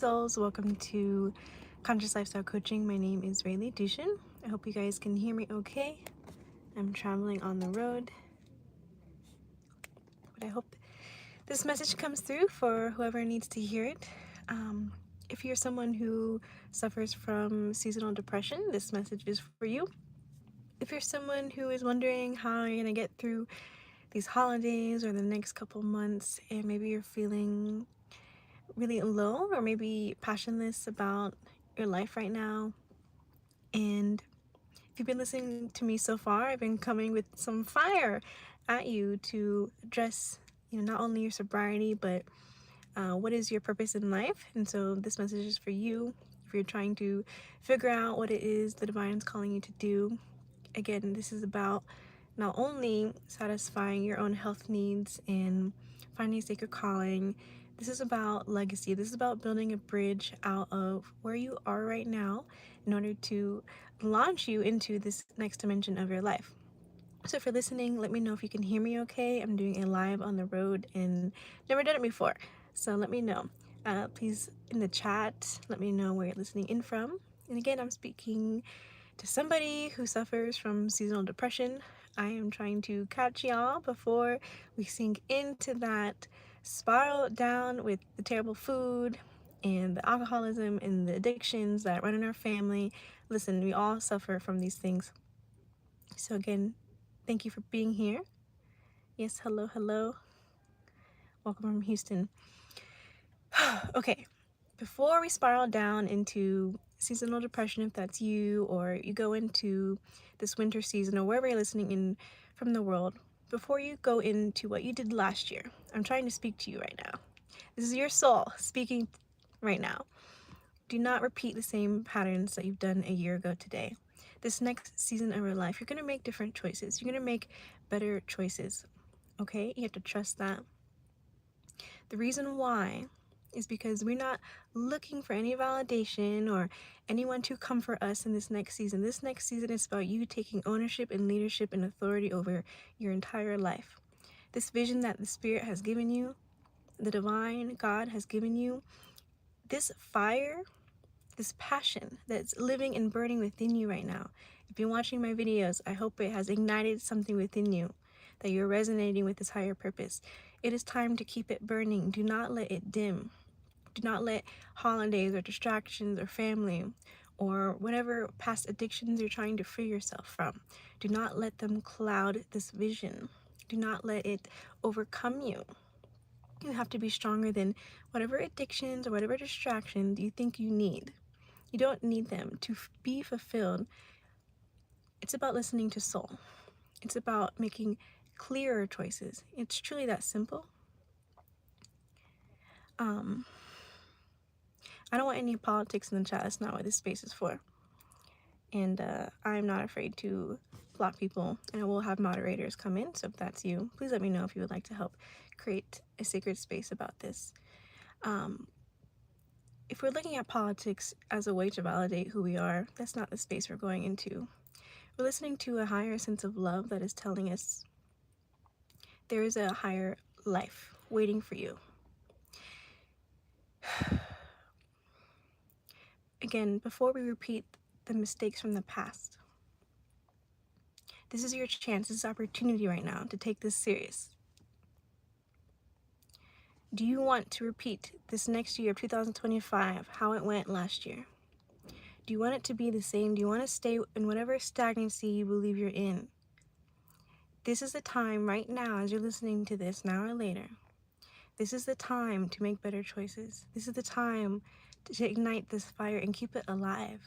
souls, welcome to Conscious Lifestyle Coaching. My name is Raileigh Duschen. I hope you guys can hear me okay. I'm traveling on the road, but I hope this message comes through for whoever needs to hear it. If you're someone who suffers from seasonal depression, this message is for you. If you're someone who is wondering how you're going to get through these holidays or the next couple months, and maybe you're feeling really low or maybe passionless about your life right now, and if you've been listening to me so far, I've been coming with some fire at you to address not only your sobriety but what is your purpose in life. And so this message is for you if you're trying to figure out what it is the divine is calling you to do. Again, this is about not only satisfying your own health needs and finding a sacred calling. This is about legacy. This is about building a bridge out of where you are right now in order to launch you into this next dimension of your life. So if you're listening, let me know if you can hear me okay. I'm doing a live on the road and never done it before. So let me know. Please, in the chat, let me know where you're listening in from. And again, I'm speaking to somebody who suffers from seasonal depression. I am trying to catch y'all before we sink into that spiral down with the terrible food and the alcoholism and the addictions that run in our family. Listen, we all suffer from these things. So again, thank you for being here. Yes, hello. Welcome from Houston. Okay, before we spiral down into seasonal depression, if that's you, or you go into this winter season, or wherever you're listening in from the world, before you go into what you did last year, I'm trying to speak to you right now. This is your soul speaking right now. Do not repeat the same patterns that you've done a year ago today. This next season of your life, you're going to make different choices. You're going to make better choices, okay? You have to trust that. The reason why is because we're not looking for any validation or anyone to comfort us in this next season. This next season is about you taking ownership and leadership and authority over your entire life. This vision that the Spirit has given you, the divine God has given you, this fire, this passion that's living and burning within you right now. If you're watching my videos, I hope it has ignited something within you, that you're resonating with this higher purpose. It is time to keep it burning. Do not let it dim. Do not let holidays or distractions or family or whatever past addictions you're trying to free yourself from, do not let them cloud this vision. Do not let it overcome you. You have to be stronger than whatever addictions or whatever distractions you think you need. You don't need them to be fulfilled. It's about listening to soul. It's about making clearer choices. It's truly that simple. I don't want any politics in the chat. That's not what this space is for. And I'm not afraid to block people, and I will have moderators come in. So if that's you, please let me know if you would like to help create a sacred space about this. If we're looking at politics as a way to validate who we are, that's not the space we're going into. We're listening to a higher sense of love that is telling us there is a higher life waiting for you. Again, before we repeat the mistakes from the past, this is your chance, this is opportunity right now to take this serious. Do you want to repeat this next year of 2025 how it went last year? Do you want it to be the same? Do you want to stay in whatever stagnancy you believe you're in? This is the time right now, as you're listening to this now or later, this is the time to make better choices. This is the time to ignite this fire and keep it alive.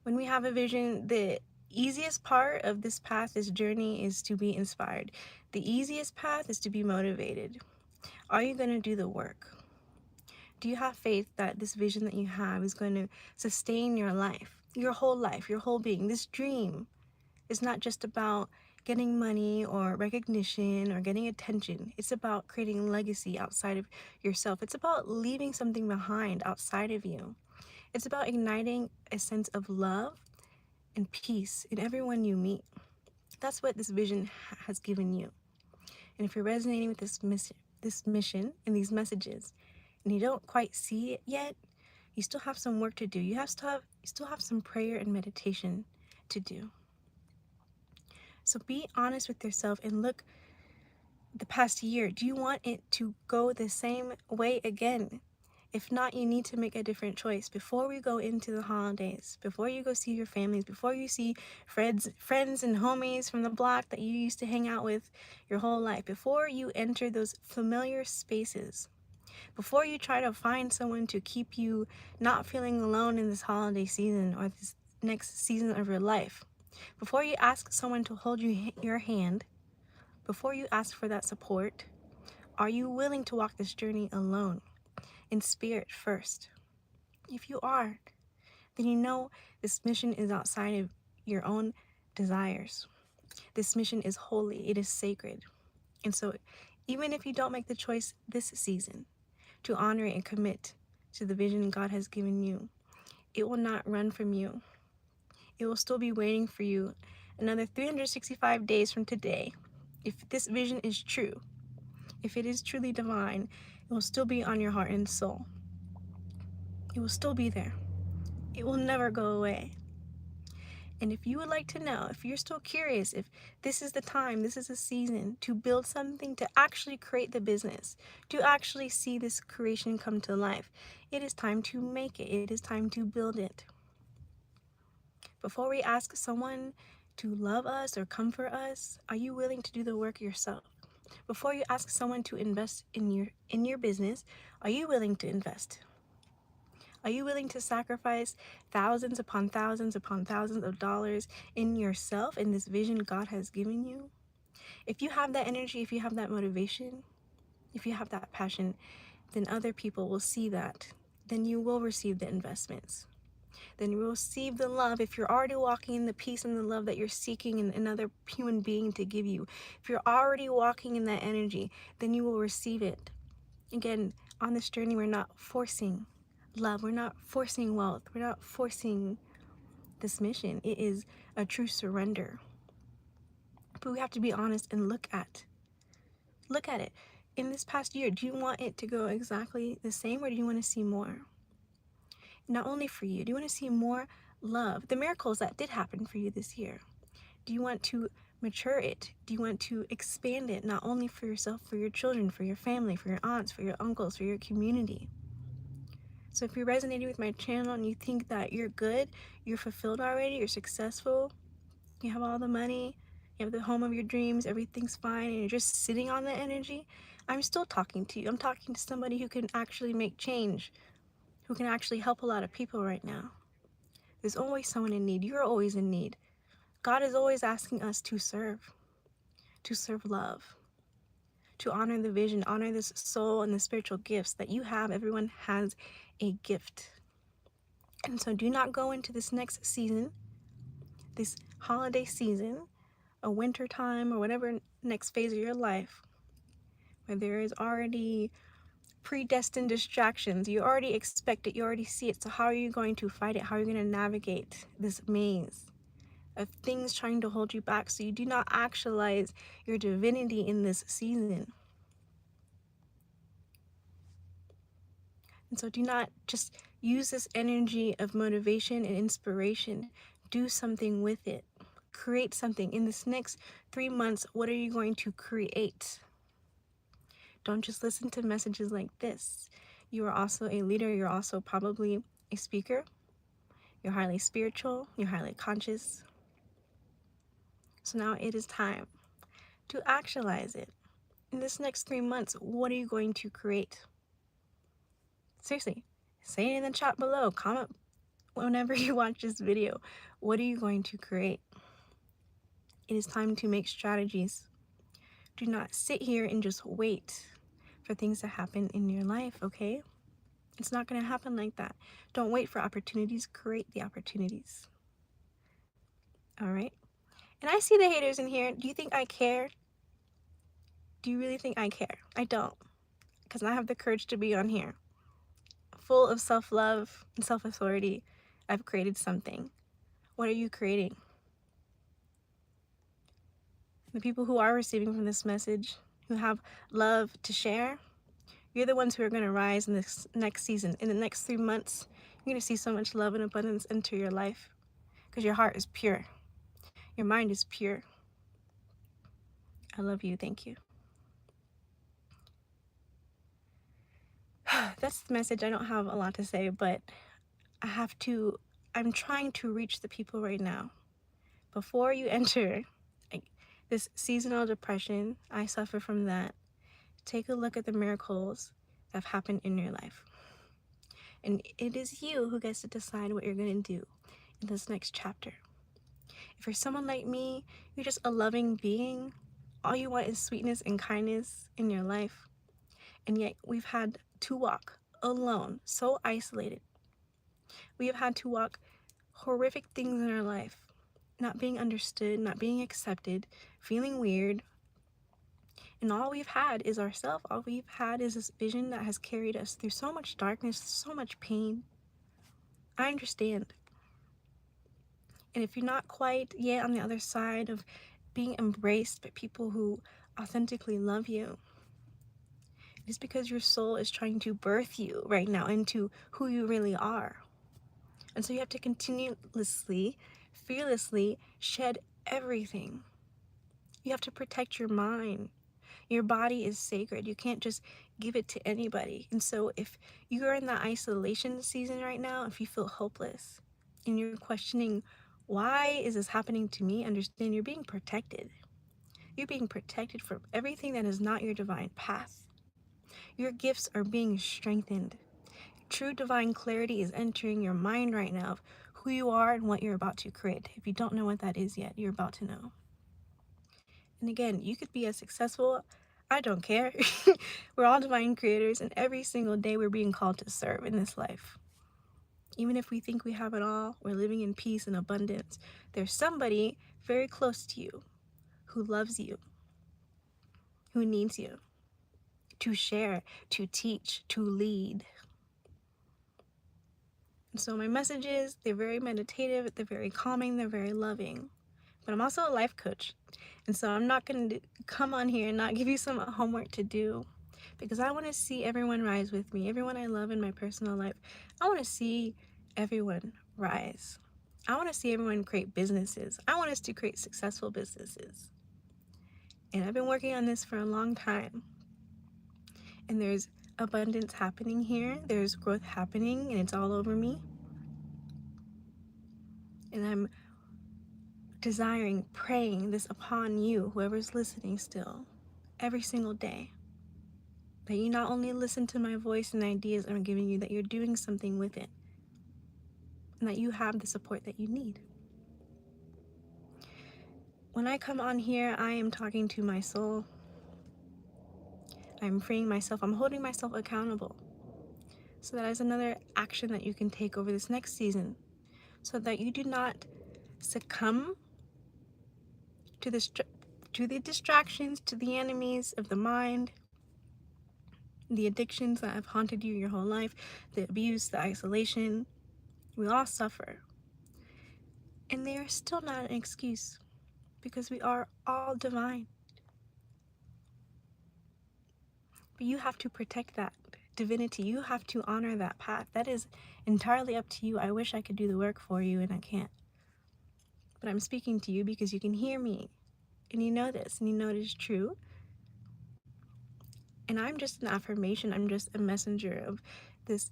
When we have a vision, the easiest part of this path, this journey, is to be inspired. The easiest path is to be motivated. Are you going to do the work? Do you have faith that this vision that you have is going to sustain your life, your whole being? This dream is not just about getting money or recognition or getting attention. It's about creating legacy outside of yourself. It's about leaving something behind outside of you. It's about igniting a sense of love and peace in everyone you meet. That's what this vision has given you. And if you're resonating with this mission and these messages, and you don't quite see it yet, you still have some work to do. You still have some prayer and meditation to do. So be honest with yourself and look the past year. Do you want it to go the same way again? If not, you need to make a different choice before we go into the holidays, before you go see your families, before you see friends and homies from the block that you used to hang out with your whole life, before you enter those familiar spaces, before you try to find someone to keep you not feeling alone in this holiday season or this next season of your life, before you ask someone to hold your hand, before you ask for that support, are you willing to walk this journey alone, in spirit first? If you are, then you know this mission is outside of your own desires. This mission is holy, it is sacred. And so, even if you don't make the choice this season to honor it and commit to the vision God has given you, it will not run from you. It will still be waiting for you another 365 days from today. If this vision is true, if it is truly divine, it will still be on your heart and soul. It will still be there. It will never go away. And if you would like to know, if you're still curious, if this is the time, this is the season to build something, to actually create the business, to actually see this creation come to life, it is time to make it. It is time to build it. Before we ask someone to love us or comfort us, are you willing to do the work yourself? Before you ask someone to invest in your business, are you willing to invest? Are you willing to sacrifice thousands upon thousands upon thousands of dollars in yourself, in this vision God has given you? If you have that energy, if you have that motivation, if you have that passion, then other people will see that. Then you will receive the investments. Then you will receive the love. If you're already walking in the peace and the love that you're seeking in another human being to give you, if you're already walking in that energy, then you will receive it. Again, on this journey, we're not forcing love. We're not forcing wealth. We're not forcing this mission. It is a true surrender. But we have to be honest and look at it. In this past year, do you want it to go exactly the same, or do you want to see more? Not only for you, do you want to see more love? The miracles that did happen for you this year. Do you want to mature it? Do you want to expand it, not only for yourself, for your children, for your family, for your aunts, for your uncles, for your community? So if you're resonating with my channel and you think that you're good, you're fulfilled already, you're successful, you have all the money, you have the home of your dreams, everything's fine, and you're just sitting on that energy, I'm still talking to you. I'm talking to somebody who can actually make change, who can actually help a lot of people right now. There's always someone in need. You're always in need. God is always asking us to serve love, to honor the vision, honor this soul and the spiritual gifts that you have. Everyone has a gift. And so do not go into this next season, this holiday season, a winter time, or whatever next phase of your life, where there is already predestined distractions. You already expect it, you already see it. So how are you going to fight it? How are you going to navigate this maze of things trying to hold you back so you do not actualize your divinity in this season? And so do not just use this energy of motivation and inspiration. Do something with it. Create something. In this next 3 months, what are you going to create? Don't just listen to messages like this. You are also a leader. You're also probably a speaker. You're highly spiritual. You're highly conscious. So now it is time to actualize it. In this next 3 months, what are you going to create? Seriously, say it in the chat below. Comment whenever you watch this video. What are you going to create? It is time to make strategies. Do not sit here and just wait for things to happen in your life, okay? It's not going to happen like that. Don't wait for opportunities. Create the opportunities. All right? And I see the haters in here. Do you think I care? Do you really think I care? I don't. Because I have the courage to be on here. Full of self-love and self-authority, I've created something. What are you creating? The people who are receiving from this message, who have love to share, You're the ones who are going to rise in this next season. In the next 3 months, you're going to see so much love and abundance enter your life because your heart is pure. Your mind is pure. I love you. Thank you. That's the message. I don't have a lot to say, but I'm trying to reach the people right now. Before you enter this seasonal depression, I suffer from that. Take a look at the miracles that have happened in your life. And it is you who gets to decide what you're going to do in this next chapter. If you're someone like me, you're just a loving being. All you want is sweetness and kindness in your life. And yet we've had to walk alone, so isolated. We have had to walk horrific things in our life. Not being understood, not being accepted, feeling weird. And all we've had is ourselves. All we've had is this vision that has carried us through so much darkness, so much pain. I understand. And if you're not quite yet on the other side of being embraced by people who authentically love you, it's because your soul is trying to birth you right now into who you really are. And so you have to continuously, fearlessly shed everything. You have to protect your mind. Your body is sacred. You can't just give it to anybody. And so if you are in that isolation season right now, if you feel hopeless and you're questioning, why is this happening to me? Understand you're being protected. You're being protected from everything that is not your divine path. Your gifts are being strengthened. True divine clarity is entering your mind right now of who you are and what you're about to create. If you don't know what that is yet, you're about to know. And again, you could be as successful. I don't care. We're all divine creators, and every single day we're being called to serve in this life. Even if we think we have it all, we're living in peace and abundance. There's somebody very close to you who loves you, who needs you to share, to teach, to lead. And so my messages, they're very meditative, they're very calming, they're very loving. But I'm also a life coach. And so I'm not going to come on here and not give you some homework to do, because I want to see everyone rise with me, everyone I love in my personal life. I want to see everyone rise. I want to see everyone create businesses. I want us to create successful businesses. And I've been working on this for a long time. And there's abundance happening here. There's growth happening, and it's all over me. And I'm desiring, praying this upon you, whoever's listening still, every single day. That you not only listen to my voice and ideas I'm giving you, that you're doing something with it. And that you have the support that you need. When I come on here, I am talking to my soul. I'm freeing myself. I'm holding myself accountable. So that is another action that you can take over this next season. So that you do not succumb to the distractions, to the enemies of the mind, the addictions that have haunted you your whole life, the abuse, the isolation. We all suffer. And they are still not an excuse, because we are all divine. But you have to protect that divinity. You have to honor that path. That is entirely up to you. I wish I could do the work for you, and I can't. But I'm speaking to you because you can hear me. And you know this, and you know it is true. And I'm just an affirmation. I'm just a messenger of this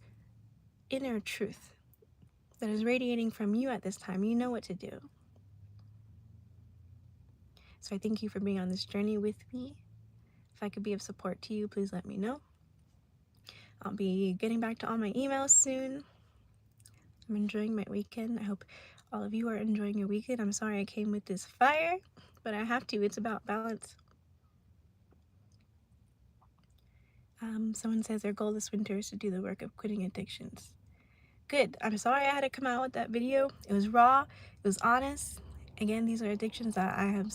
inner truth that is radiating from you at this time. You know what to do. So I thank you for being on this journey with me. If I could be of support to you, please let me know. I'll be getting back to all my emails soon. I'm enjoying my weekend. I hope all of you are enjoying your weekend. I'm sorry I came with this fire, but I have to. It's about balance. Someone says their goal this winter is to do the work of quitting addictions. Good. I'm sorry I had to come out with that video. It was raw. It was honest. Again, these are addictions that I have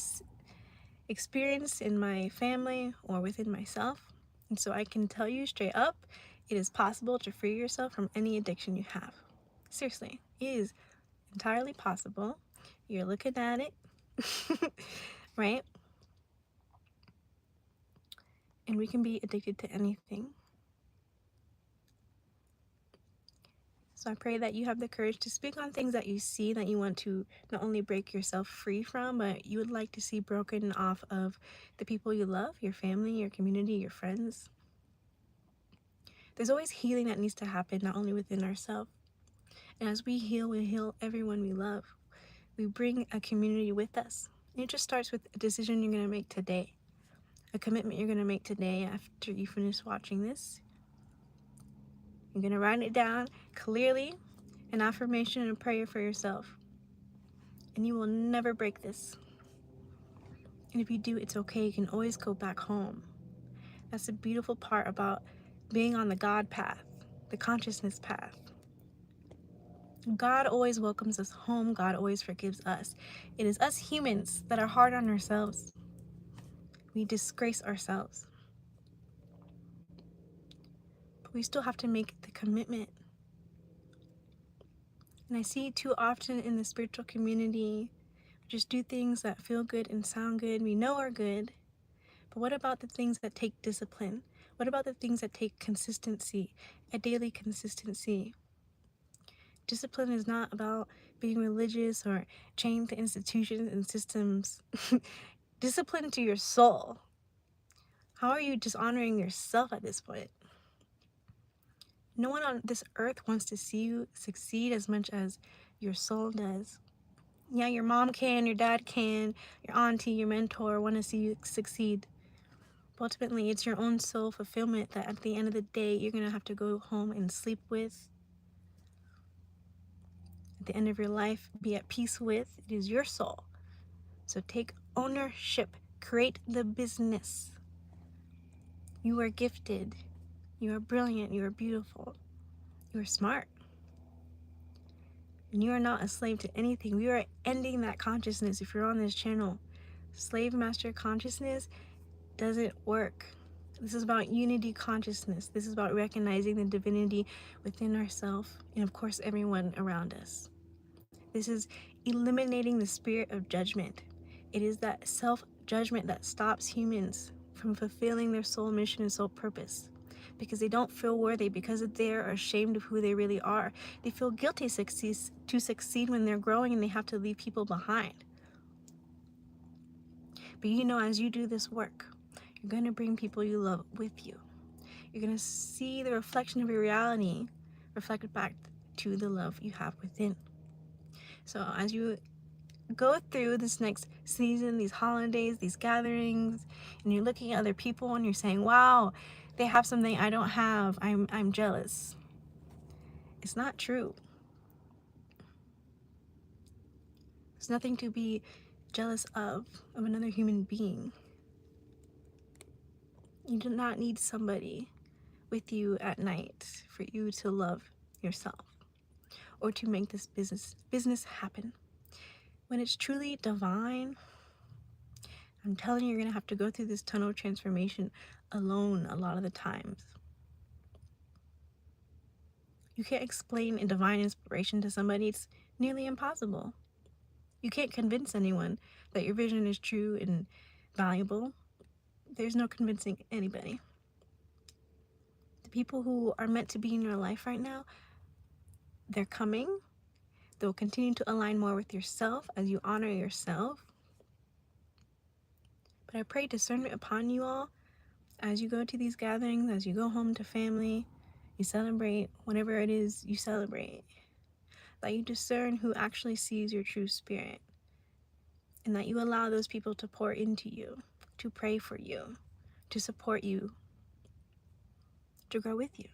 experienced in my family or within myself. And so I can tell you straight up, it is possible to free yourself from any addiction you have. Seriously, it is entirely possible. You're looking at it, right? And we can be addicted to anything. So I pray that you have the courage to speak on things that you see that you want to not only break yourself free from, but you would like to see broken off of the people you love, your family, your community, your friends. There's always healing that needs to happen, not only within ourselves. And as we heal everyone we love. We bring a community with us. And it just starts with a decision you're going to make today, a commitment you're going to make today after you finish watching this. You're going to write it down clearly, an affirmation and a prayer for yourself. And you will never break this. And if you do, it's okay. You can always go back home. That's the beautiful part about being on the God path, the consciousness path. God always welcomes us home. God always forgives us. It is us humans that are hard on ourselves. We disgrace ourselves. But we still have to make the commitment. And I see too often in the spiritual community, just do things that feel good and sound good, we know are good. But what about the things that take discipline? What about the things that take consistency, a daily consistency? Discipline is not about being religious or chained to institutions and systems. Discipline to your soul. How are you dishonoring yourself at this point? No one on this earth wants to see you succeed as much as your soul does. Yeah, your mom can, your dad can, your auntie, your mentor want to see you succeed. But ultimately, it's your own soul fulfillment that at the end of the day, you're going to have to go home and sleep with. At the end of your life, be at peace with. It is your soul. So take ownership. Create the business. You are gifted. You are brilliant. You are beautiful. You are smart. And you are not a slave to anything. We are ending that consciousness. If you're on this channel, slave master consciousness doesn't work. This is about unity consciousness. This is about recognizing the divinity within ourselves and, of course, everyone around us. This is eliminating the spirit of judgment. It is that self-judgment that stops humans from fulfilling their soul mission and soul purpose, because they don't feel worthy, because they are ashamed of who they really are. They feel guilty to succeed when they're growing and they have to leave people behind. But you know, as you do this work, you're going to bring people you love with you. You're going to see the reflection of your reality reflected back to the love you have within. So as you go through this next season, these holidays, these gatherings, and you're looking at other people and you're saying, wow, they have something I don't have, I'm jealous. It's not true. There's nothing to be jealous of another human being. You do not need somebody with you at night for you to love yourself or to make this business happen. When it's truly divine, I'm telling you, you're going to have to go through this tunnel transformation alone a lot of the times. You can't explain a divine inspiration to somebody. It's nearly impossible. You can't convince anyone that your vision is true and valuable. There's no convincing anybody. The people who are meant to be in your life right now, they're coming. They'll continue to align more with yourself as you honor yourself. But I pray discernment upon you all as you go to these gatherings, as you go home to family, you celebrate whatever it is you celebrate. That you discern who actually sees your true spirit. And that you allow those people to pour into you, to pray for you, to support you, to grow with you.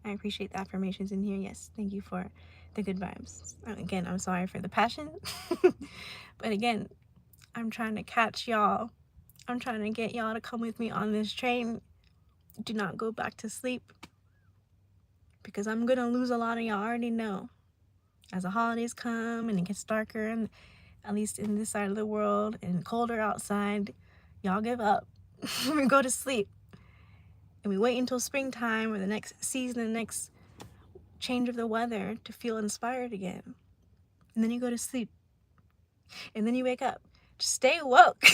I appreciate the affirmations in here. Yes, thank you for the good vibes. Again, I'm sorry for the passion. But again, I'm trying to catch y'all. I'm trying to get y'all to come with me on this train. Do not go back to sleep, because I'm going to lose a lot of y'all. I already know. As the holidays come and it gets darker, and at least in this side of the world, and colder outside, y'all give up. We go to sleep. And we wait until springtime or the next season, the next change of the weather to feel inspired again. And then you go to sleep. And then you wake up. Just stay woke.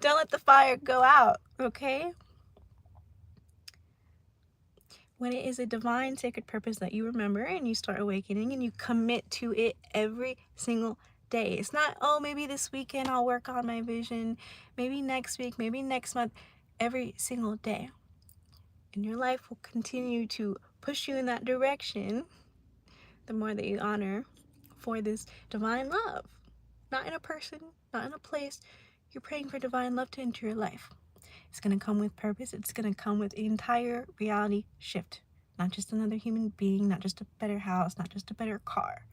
Don't let the fire go out, okay? when it is a divine sacred purpose that you remember and you start awakening and you commit to it every single day. It's not, oh, maybe this weekend I'll work on my vision, maybe next week, maybe next month. Every single day. And your life will continue to push you in that direction the more that you honor for this divine love. Not in a person, not in a place. You're praying for divine love to enter your life. It's going to come with purpose. It's going to come with an entire reality shift. Not just another human being, not just a better house, not just a better car.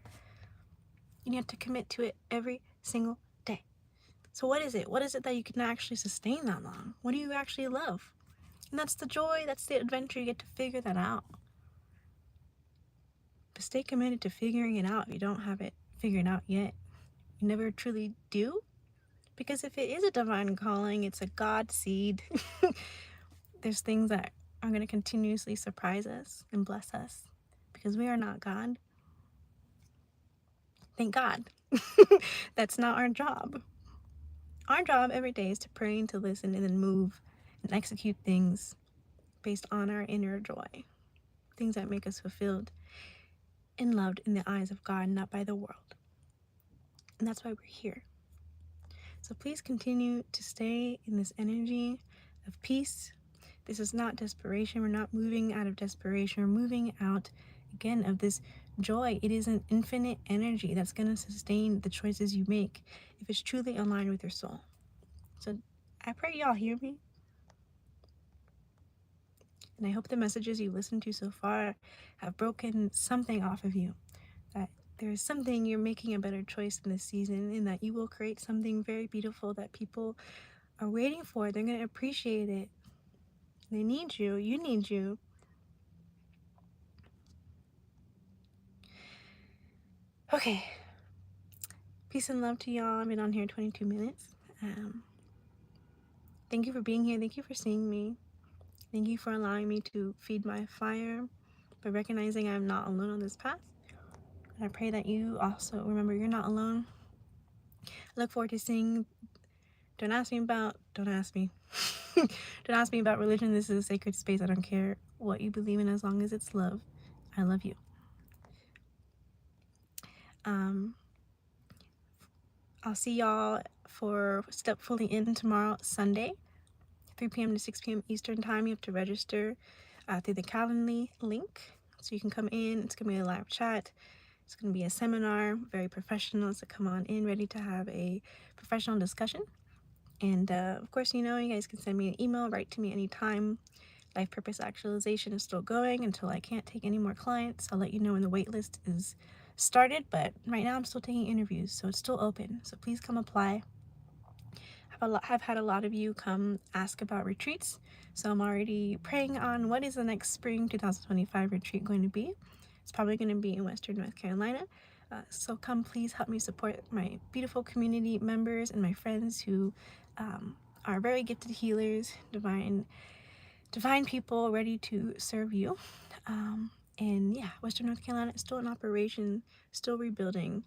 You have to commit to it every single day. So what is it? What is it that you can actually sustain that long? What do you actually love? And that's the joy, that's the adventure. You get to figure that out. But stay committed to figuring it out if you don't have it figured out yet. You never truly do. Because if it is a divine calling, it's a God seed. There's things that are going to continuously surprise us and bless us. Because we are not God. Thank God. That's not our job. Our job every day is to pray and to listen and then move and execute things based on our inner joy. Things that make us fulfilled and loved in the eyes of God, not by the world. And that's why we're here. So please continue to stay in this energy of peace. This is not desperation. We're not moving out of desperation. We're moving out, again, of this joy. It is an infinite energy that's going to sustain the choices you make if it's truly aligned with your soul. So I pray y'all hear me. And I hope the messages you listened to so far have broken something off of you. That there is something you're making a better choice in this season, and that you will create something very beautiful that people are waiting for. They're going to appreciate it. They need you. You need you. Okay. Peace and love to y'all. I've been on here 22 minutes. Thank you for being here. Thank you for seeing me. Thank you for allowing me to feed my fire by recognizing I'm not alone on this path. And I pray that you also remember you're not alone. I look forward to seeing. Don't ask me about religion. This is a sacred space. I don't care what you believe in as long as it's love. I love you. I'll see y'all for Step Fully In tomorrow, Sunday, 3 p.m. to 6 p.m. Eastern Time. You have to register through the Calendly link. So you can come in. It's going to be a live chat. It's going to be a seminar, very professional. So come on in, ready to have a professional discussion. And of course, you guys can send me an email, write to me anytime. Life Purpose Actualization is still going until I can't take any more clients. I'll let you know when the wait list is started, but right now I'm still taking interviews, so it's still open. So please come apply. I've had a lot of you come ask about retreats, so I'm already praying on what is the next spring 2025 retreat going to be. It's probably going to be in Western North Carolina. So come please help me support my beautiful community members and my friends who are very gifted healers, divine people ready to serve you. And yeah, Western North Carolina is still in operation, still rebuilding,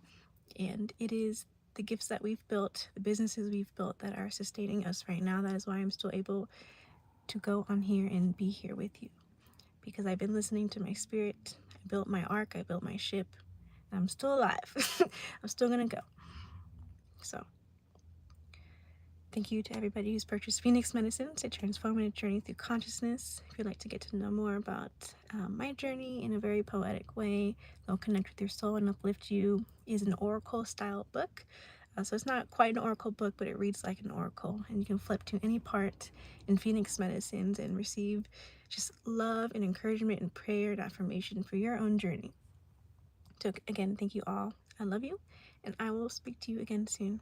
and it is the gifts that we've built, the businesses we've built that are sustaining us right now. That is why I'm still able to go on here and be here with you, because I've been listening to my spirit. I built my ark, I built my ship, and I'm still alive. I'm still gonna go. So thank you to everybody who's purchased Phoenix Medicine, a transformative journey through consciousness. If you'd like to get to know more about my journey in a very poetic way, that'll connect with your soul and uplift you, is an oracle style book. So it's not quite an oracle book, but it reads like an oracle. And you can flip to any part in Phoenix Medicines and receive just love and encouragement and prayer and affirmation for your own journey. So again, thank you all. I love you, and I will speak to you again soon.